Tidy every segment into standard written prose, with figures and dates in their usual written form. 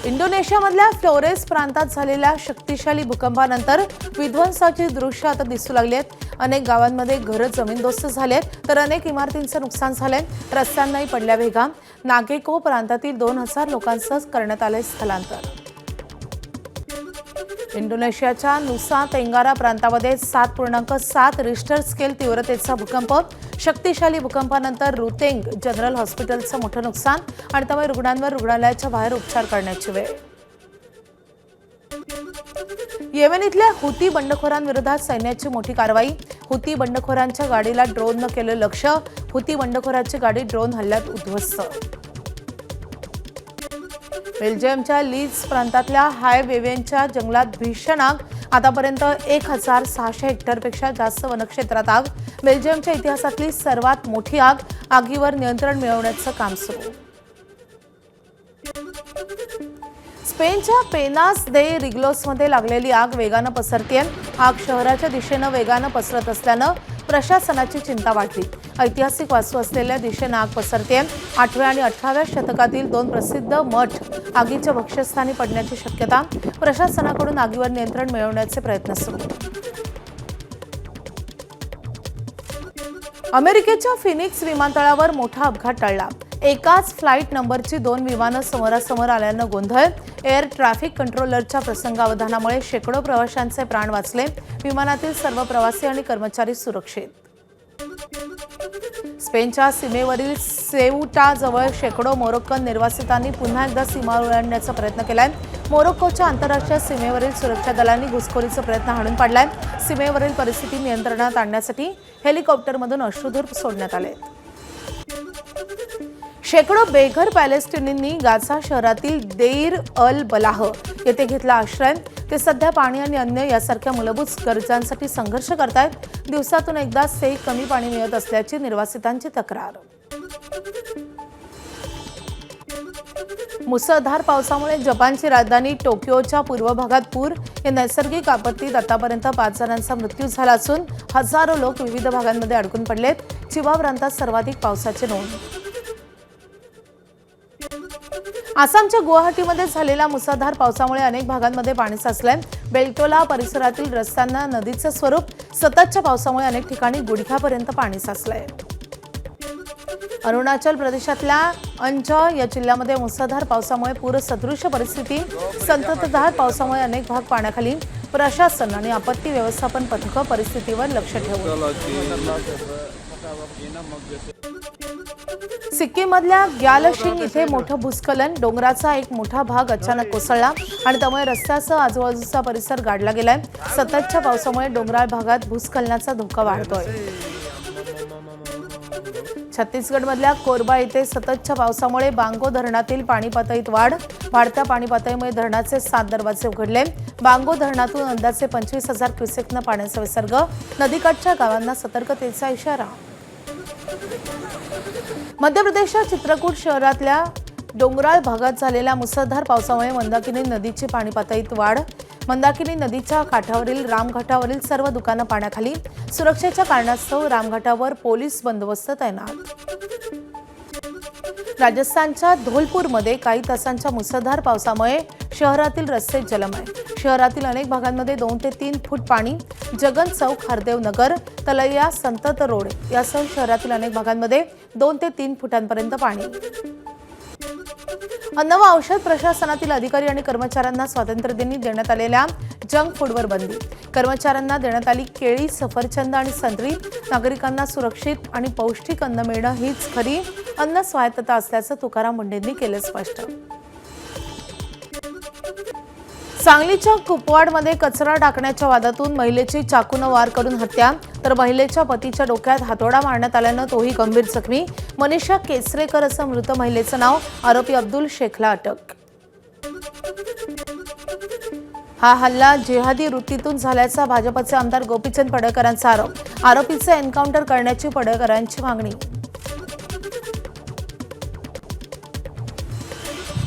इंडोनेशियामधल्या Flores प्रांतात झालेल्या शक्तिशाली भूकंपानंतर विध्वंसाची दृश्य आता दिसू लागली आहेत। अनेक गावांमध्ये घरं जमीनदोस्त झाले आहेत, तर अनेक इमारतींचं नुकसान झालंय। रस्त्यांनाही पडल्या भेगा। नागेको प्रांतातील 2000 लोकांसह करण्यात आले स्थलांतर। इंडोनेशियाच्या नुसा तेंगारा प्रांतामध्ये 7.7 रिश्टर स्केल तीव्रतेचा भूकंप। शक्तिशाली भूकंपानंतर रुतेंग जनरल हॉस्पिटलचं मोठं नुकसान आणि त्यामुळे रुग्णांवर रुग्णालयाच्या बाहेर उपचार करण्याची वेळ। येमेनीतल्या हुती बंडखोरांविरोधात सैन्याची मोठी कारवाई। हुती बंडखोरांच्या गाडीला ड्रोननं केलं लक्ष्य। हुती बंडखोरांची गाडी ड्रोन हल्ल्यात उद्ध्वस्त। बेल्जियमच्या लीड्स प्रांतातल्या हायवेवेनच्या जंगलात भीषण आग। आतापर्यंत 1600 हेक्टरपेक्षा जास्त वनक्षेत्रात आग। बेल्जियमच्या इतिहासातली सर्वात मोठी आग। आगीवर नियंत्रण मिळवण्याचं काम सुरू। स्पेनच्या पेनास दे रिग्लोसमध्ये लागलेली आग वेगानं पसरतेय। आग शहराच्या दिशेनं वेगानं पसरत असल्यानं प्रशासनाची चिंता वाढली। ऐतिहासिक वास्तू असलेल्या दिशेनं आग पसरतेय। 8व्या आणि 18व्या शतकातील 2 प्रसिद्ध मठ आगीच्या भक्ष्यस्थानी पडण्याची शक्यता। प्रशासनाकडून आगीवर नियंत्रण मिळवण्याचे प्रयत्न सुरू। अमेरिकेच्या फिनिक्स विमानतळावर मोठा अपघात टळला। एकाच फ्लाईट नंबरची 2 विमानं समोरासमोर आल्यानं गोंधळ। एअर ट्रॅफिक कंट्रोलरच्या प्रसंगावधानामुळे शेकडो प्रवाशांचे प्राण वाचले। विमानातील सर्व प्रवासी आणि कर्मचारी सुरक्षित। स्पेनच्या सीमेवरील सेउटाजवळ शेकडो मोरोक्कन निर्वासितांनी पुन्हा एकदा सीमा ओलांडण्याचा प्रयत्न केलाय। मोरोक्कोच्या आंतरराष्ट्रीय सीमेवरील सुरक्षा दलांनी घुसखोरीचा प्रयत्न हाणून पाडलाय। सीमेवरील परिस्थिती नियंत्रणात आणण्यासाठी हेलिकॉप्टरमधून अश्रुधूर सोडण्यात आले। शेकडो बेघर पॅलेस्टिनींनी गाझा शहरातील देर अल बलाह येथे घेतला आश्रय। ते सध्या पाणी आणि अन्न यासारख्या मूलभूत गरजांसाठी संघर्ष करतायत। दिवसातून एकदाच ते कमी पाणी मिळत असल्याची निर्वासितांची तक्रार। मुसळधार पावसामुळे जपानची राजधानी टोकियोच्या पूर्व भागात पूर। या नैसर्गिक आपत्तीत आतापर्यंत 5 जणांचा मृत्यू झाला असून हजारो लोक विविध भागांमध्ये अडकून पडलेत। चिबा प्रांतात सर्वाधिक पावसाची नोंद। आसामच्या गुवाहाटीमध्ये झालेल्या मुसळधार पावसामुळे अनेक भागांमध्ये पाणी साचलंय। बेल्टोला परिसरातील रस्त्यांना नदीचं स्वरूप। सततच्या पावसामुळे अनेक ठिकाणी गुडघ्यापर्यंत पाणी साचलंय। अरुणाचल प्रदेशातल्या अंजॉ या जिल्ह्यामध्ये मुसळधार पावसामुळे पूरसदृश परिस्थिती। संततधार पावसामुळे अनेक भाग पाण्याखाली। प्रशासन आणि आपत्ती व्यवस्थापन पथकं परिस्थितीवर लक्ष ठेवून। सिक्कीममधल्या ग्यालशिंग इथे मोठं भूस्खलन। डोंगराचा एक मोठा भाग अचानक कोसळला आणि त्यामुळे रस्त्यासह आजूबाजूचा परिसर गाडला गेलाय। सततच्या पावसामुळे डोंगराळ भागात भूस्खलनाचा धोका वाढतोय। छत्तीसगडमधल्या कोरबा इथे सततच्या पावसामुळे बांगो धरणातील पाणी पातळीत वाढ। वाढत्या पाणी पातळीमुळे धरणाचे 7 दरवाजे उघडले। बांगो धरणातून अंदाजे 25,000 क्युसेकनं पाण्याचा विसर्ग। नदीकाठच्या गावांना सतर्कतेचा इशारा। मध्य प्रदेशच्या चित्रकूट शहरातल्या डोंगराळ भागात झालेल्या मुसळधार पावसामुळे मंदाकिनी नदीची पाणी पातळीत वाढ। मंदाकिनी नदीच्या काठावरील रामघाटावरील सर्व दुकानं पाण्याखाली। सुरक्षेच्या कारणास्तव रामघाटावर पोलीस बंदोबस्त तैनात। राजस्थानच्या धौलपूरमध्ये काही तासांच्या मुसळधार पावसामुळे शहरातील रस्ते जलमय। शहरातील अनेक भागांमध्ये 2 ते 3 फूट पाणी। जगन चौक, हरदेव नगर, तलैया, संतत रोड यासह शहरातील अनेक भागांमध्ये 2 ते 3 फुटांपर्यंत पाणी। अन्न व औषध प्रशासनातील अधिकारी आणि कर्मचाऱ्यांना स्वातंत्र्यदिनी देण्यात आलेल्या जंक फूडवर बंदी। कर्मचाऱ्यांना देण्यात आली केळी, सफरचंद आणि संत्री। नागरिकांना सुरक्षित आणि पौष्टिक अन्न मिळणं हीच खरी अन्न स्वायत्तता असल्याचं तुकाराम मुंढेंनी केलं स्पष्ट। सांगलीच्या कुपवाडमध्ये कचरा टाकण्याच्या वादातून महिलेची चाकूनं वार करून हत्या, तर महिलेच्या पतीच्या डोक्यात हातोडा मारण्यात आल्यानं तोही गंभीर जखमी। मनीषा केसरेकर असं मृत महिलेचं नाव। आरोपी अब्दुल शेखला अटक। हा हल्ला जिहादी वृत्तीतून झाल्याचा भाजपचे आमदार गोपीचंद पडळकरांचा आरोप। आरोपीचे एन्काउंटर करण्याची पडळकरांची मागणी।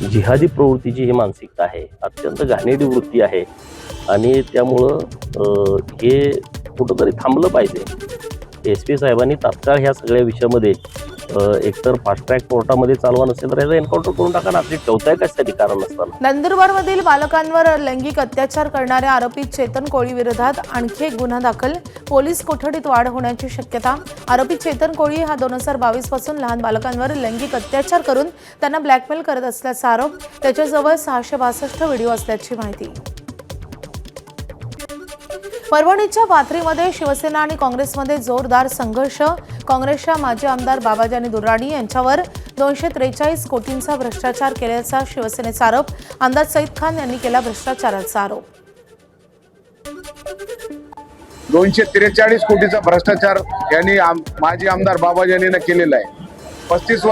जिहादी प्रवृत्तीची ही मानसिकता आहे, अत्यंत घाणेरडी वृत्ती आहे आणि त्यामुळं हे कुठंतरी थांबलं पाहिजे। SP साहेबांनी तात्काळ ह्या सगळ्या विषयामध्ये एकतर फास्ट ट्रॅक कोर्टामध्ये चालवा नसेल तर याचा एन्काउंटर करून टाका ना. आपली ठेवताय कशासाठी कारण नसताना. नंदुरबारमधील बालकांवर लैंगिक अत्याचार करणाऱ्या आरोपी चेतन कोळी विरोधात आणखी एक गुन्हा दाखल. पोलीस कोठडीत वाढ होण्याची शक्यता. आरोपी चेतन कोळी हा 2022 पासून लहान बालकांवर लैंगिक अत्याचार करून त्यांना ब्लॅकमेल करत असल्याचा आरोप. त्याच्याजवळ 662 व्हिडिओ असल्याची माहिती. परभणीच्या पाथरीमध्ये शिवसेना आणि काँग्रेसमध्ये जोरदार संघर्ष. काँग्रेसच्या माजी आमदार बाबाजानी दुर्राणी यांच्यावर 243 कोटींचा भ्रष्टाचार केल्याचा शिवसेनेचा आरोप. आमदार सईद खान यांनी केला भ्रष्टाचाराचा आरोप. 243 कोटीचा भ्रष्टाचार यांनी माजी आमदार बाबाजानीनं केलेला आहे. 35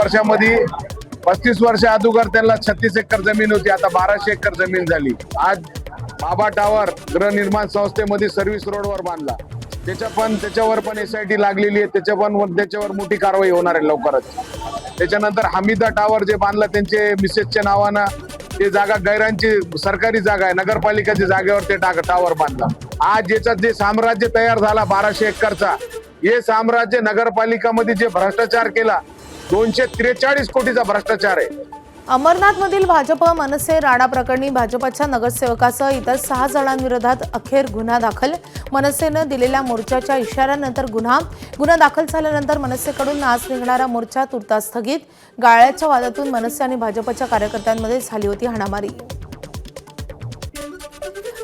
वर्ष अगोदर त्यांना 36 एकर जमीन होती, आता 1200 एकर जमीन झाली. आज बाबा टावर गृहनिर्माण संस्थेमध्ये सर्व्हिस रोडवर बांधला. त्याच्यावर पण SIT लागलेली आहे. त्याच्यावर मोठी कारवाई होणार आहे लवकरच. त्याच्यानंतर हमीदा टावर जे बांधलं त्यांचे मिसेसच्या नावानं, ते जागा गैरांची सरकारी जागा आहे, नगरपालिकेच्या जागेवर ते टावर बांधलं. आज याच्यात जे साम्राज्य तयार झाला 1200 एकरचा, हे साम्राज्य नगरपालिकामध्ये जे भ्रष्टाचार केला 243 कोटीचा भ्रष्टाचार आहे. अमरनाथमधील भाजप मनसे राणा प्रकरणी भाजपच्या नगरसेवकासह इतर 6 जणांविरोधात अखेर गुन्हा दाखल. मनसेनं दिलेल्या मोर्चाच्या इशाऱ्यानंतर गुन्हा दाखल झाल्यानंतर मनसेकडून आज निघणारा मोर्चा तुर्तास स्थगित. गाळ्याच्या वादातून मनसे आणि भाजपच्या कार्यकर्त्यांमध्ये झाली होती हाणामारी.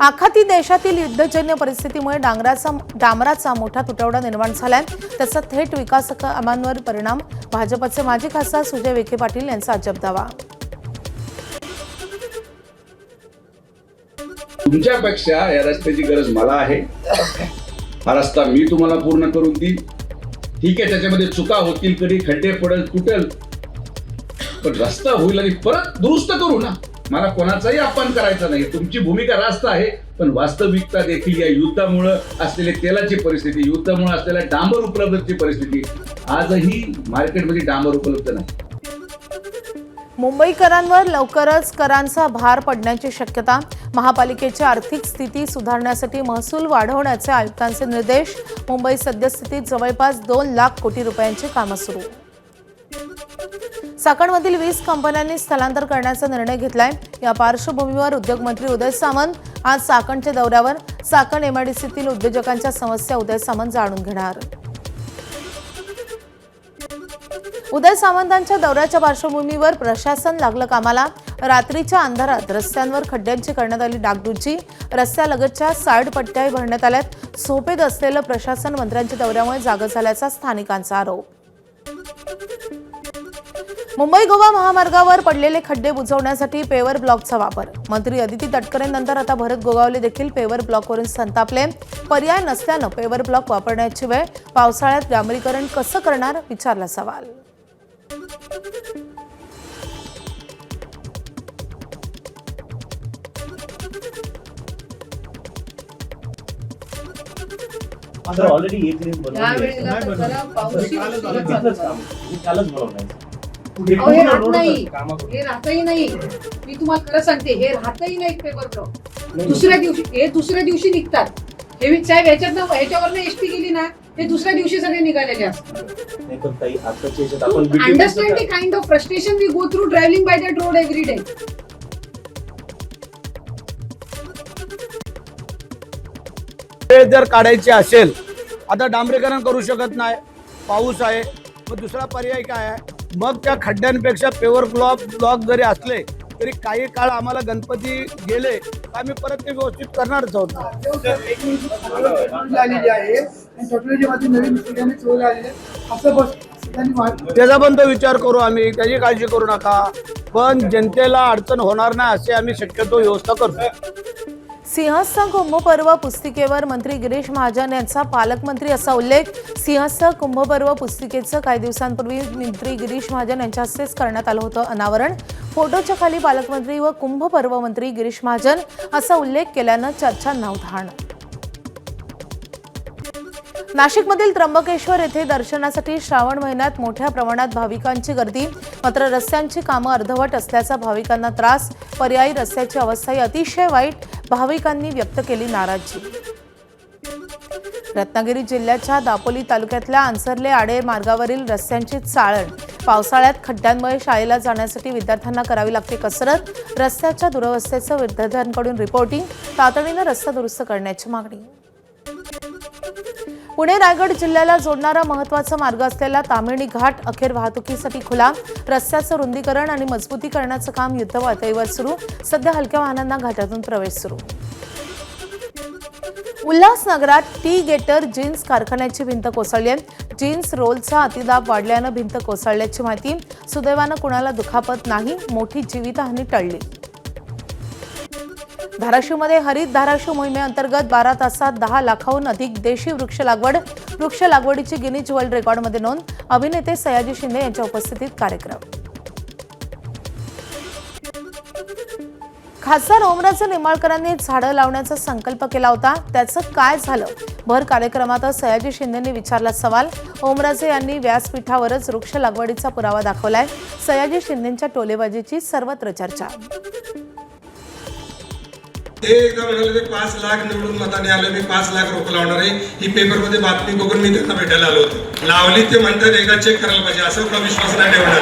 आखाती देशातील युद्धजन्य परिस्थितीमुळे डांबराचा मोठा तुटवडा निर्माण झालाय. त्याचा थेट विकास कामांवर परिणाम. भाजपचे माजी खासदार सुजय विखे पाटील यांचा अजब दावा. तुमच्यापेक्षा या रस्त्याची गरज मला आहे. हा रस्ता मी तुम्हाला पूर्ण करून देईन. ठीक आहे, त्याच्यामध्ये चुका होतील, कधी खड्डे पडेल, तुटेल, पण रस्ता होईल आणि परत दुरुस्त करू ना. मला कोणाचाही अपमान करायचा नाही. तुमची भूमिका रास्त आहे, पण वास्तविकता देखील या युद्धामुळे असलेली तेलाची परिस्थिती, युद्धामुळे असलेल्या डांबर उपलब्धतेची परिस्थिती, आजही मार्केटमध्ये डांबर उपलब्ध नाही. मुंबईकरांवर लवकरच करांचा भार पडण्याची शक्यता. महापालिकेची आर्थिक स्थिती सुधारण्यासाठी महसूल वाढवण्याचे आयुक्तांचे निर्देश. मुंबई सद्यस्थितीत जवळपास 2 लाख कोटी रुपयांची कामं सुरू. चाकणमधील 20 कंपन्यांनी स्थलांतर करण्याचा निर्णय घेतलाय. या पार्श्वभूमीवर उद्योगमंत्री उदय सामंत आज चाकणच्या दौऱ्यावर. चाकण MIDCतील उद्योजकांच्या समस्या उदय सामंत जाणून घेणार. उदय सामंतांच्या दौऱ्याच्या पार्श्वभूमीवर प्रशासन लागलं कामाला. रात्रीच्या अंधारात रस्त्यांवर खड्ड्यांची करण्यात आली डागडुजी. रस्त्यालगतच्या साईड पट्ट्याही भरण्यात आल्यात. झोपेत असलेलं प्रशासन मंत्र्यांच्या दौऱ्यामुळे जागं झाल्याचा स्थानिकांचा आरोप. मुंबई गोवा महामार्गावर पडलेले खड्डे बुजवण्यासाठी पेवर ब्लॉकचा वापर. मंत्री अदिती तटकरेंनंतर आता भरत गोगावले देखील पेवर ब्लॉकवरून संतापले. पर्याय नसल्यानं पेवर ब्लॉक वापरण्याची वेळ. पावसाळ्यात डांबरीकरण कसं करणार, विचारला सवाल. ऑलरेडी एक रिंग बनवली. हे राहतही नाही. मी तुम्हाला खरं सांगते, हे राहतही नाही पेपर ब्लॉक. दुसऱ्या दिवशी निघतात. हे साहेब ह्याच्यावर एसटी गेली ना, हे दुसऱ्या दिवशी सगळे निघालेले असतात. Understand the kind of frustration we go through driving by that road every day. जर काढायची असेल, आता डांबरीकरण करू शकत नाही, पाऊस आहे, मग दुसरा पर्याय काय आहे? मग त्या खड्ड्यांपेक्षा पेवर ब्लॉक जरी असले तरी काही काळ आम्हाला गणपती गेले आम्ही परत ते व्यवस्थित करणारच आहोत. त्याचा पण तो विचार करू आम्ही, त्याची काळजी करू नका, पण जनतेला अडचण होणार नाही असे आम्ही शक्यतो व्यवस्था करतो. सिंहस्थ कुंभपर्व पुस्तिकेवर मंत्री गिरीश महाजन यांचा पालकमंत्री असा उल्लेख. सिंहस्थ कुंभपर्व पुस्तिकेचं काही दिवसांपूर्वी मंत्री गिरीश महाजन यांच्या हस्तेच करण्यात आलं होतं अनावरण. फोटोच्या खाली पालकमंत्री व कुंभपर्व मंत्री गिरीश महाजन असा उल्लेख केल्यानं चर्चांना उधाण. नाशिकमधील त्र्यंबकेश्वर येथे दर्शनासाठी श्रावण महिन्यात मोठ्या प्रमाणात भाविकांची गर्दी. मात्र रस्त्यांची कामं अर्धवट असल्याचा भाविकांना त्रास. पर्यायी रस्त्याची अवस्थाही अतिशय वाईट. भाविकांनी व्यक्त केली नाराजी. रत्नागिरी जिल्ह्याच्या दापोली तालुक्यातल्या आंसर्ले आडे मार्गावरील रस्त्यांची चाळण. पावसाळ्यात खड्ड्यांमुळे शाळेला जाण्यासाठी विद्यार्थ्यांना करावी लागते कसरत. रस्त्याच्या दुरवस्थेचं विद्यार्थ्यांकडून रिपोर्टिंग. तातडीनं रस्ता दुरुस्त करण्याची मागणी. पुणे रायगड जिल्ह्याला जोडणारा महत्त्वाचा मार्ग असलेला ताम्हिणी घाट अखेर वाहतुकीसाठी खुला. रस्त्याचं रुंदीकरण आणि मजबूतीकरणाचं काम युद्धपातळीवर सुरू. सध्या हलक्या वाहनांना घाटातून प्रवेश सुरू. उल्हासनगरात टी गेटर जीन्स कारखान्याची भिंत कोसळली आहे. जीन्स रोलचा अतिदाब वाढल्यानं भिंत कोसळल्याची माहिती. सुदैवानं कुणाला दुखापत नाही. मोठी जीवितहानी टळली. धाराशिवमध्ये हरित धाराशिव मोहिमेअंतर्गत 12 तासात 10 लाखाहून अधिक देशी वृक्ष लागवड. वृक्ष लागवडीची गिनीज वर्ल्ड रेकॉर्डमध्ये नोंद. अभिनेते सयाजी शिंदे यांच्या उपस्थितीत कार्यक्रम. खासदार ओमराजे निंबाळकरांनी झाडं लावण्याचा संकल्प केला होता, त्याचं काय झालं? भर कार्यक्रमात सयाजी शिंदेंनी विचारला सवाल. ओमराजे यांनी व्यासपीठावरच वृक्ष लागवडीचा पुरावा दाखवलाय. सयाजी शिंदेंच्या टोलेबाजीची सर्वत्र चर्चा. ते एकदा म्हणाले 5 लाख निवडून मताने आलं, मी 5 लाख रोपं लावणार आहे. ही पेपरमध्ये बातमी बघून मी त्यांना भेटायला आलो होतो. लावली ते म्हणतात एकदा चेक करायला पाहिजे, असं कुठला विश्वास नाही ठेवणार.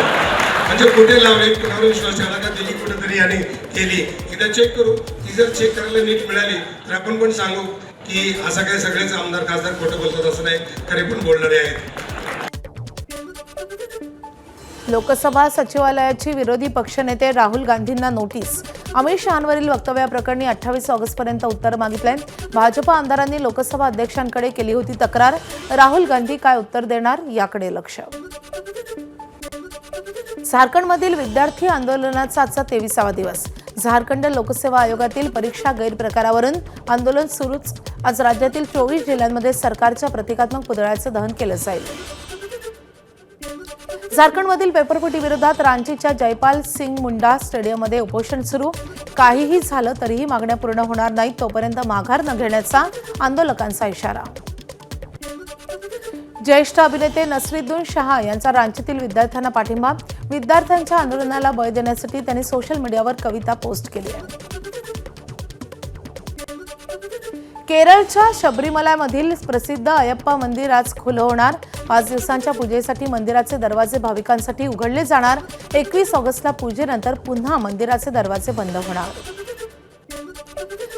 म्हणजे कुठे लावले, कुणावर विश्वास ठेवला का, दिली कुठेतरी आणि केली. एकदा चेक करू. ती जर चेक करायला नीट मिळाली तर आपण पण सांगू की असं काय सगळेच आमदार खासदार खोटं बोलतात असं नाही, खरे पण बोलणारे आहेत. लोकसभा सचिवालयाची विरोधी पक्षनेते राहुल गांधींना नोटीस. अमित शहांवरील वक्तव्याप्रकरणी 28 ऑगस्टपर्यंत उत्तर मागितलंय. भाजप आमदारांनी लोकसभा अध्यक्षांकडे केली होती तक्रार. राहुल गांधी काय उत्तर देणार याकडे लक्ष. झारखंडमधील विद्यार्थी आंदोलनाचा आजचा 23वा दिवस. झारखंड लोकसेवा आयोगातील परीक्षा गैरप्रकारावरून आंदोलन सुरूच. आज राज्यातील 24 जिल्ह्यांमध्ये सरकारच्या प्रतिकात्मक पुतळ्याचं दहन केलं जाईल. झारखंडमधील पेपरफुटी विरोधात रांचीच्या जयपाल सिंग मुंडा स्टेडियममध्ये उपोषण सुरू. काहीही झालं तरीही मागण्या पूर्ण होणार नाहीत तोपर्यंत माघार न घेण्याचा आंदोलकांचा इशारा. ज्येष्ठ अभिनेते नसरुद्दीन शाह यांचा रांचीतील विद्यार्थ्यांना पाठिंबा. विद्यार्थ्यांच्या आंदोलनाला बळ देण्यासाठी त्यांनी सोशल मीडियावर कविता पोस्ट केली आहे. केरळच्या शबरीमलामधील प्रसिद्ध अयप्पा मंदिर आज खुलं होणार. 5 दिवसांच्या पूजेसाठी मंदिराचे दरवाजे भाविकांसाठी उघडले जाणार. 21 ऑगस्टला पूजेनंतर पुन्हा मंदिराचे दरवाजे बंद होणार.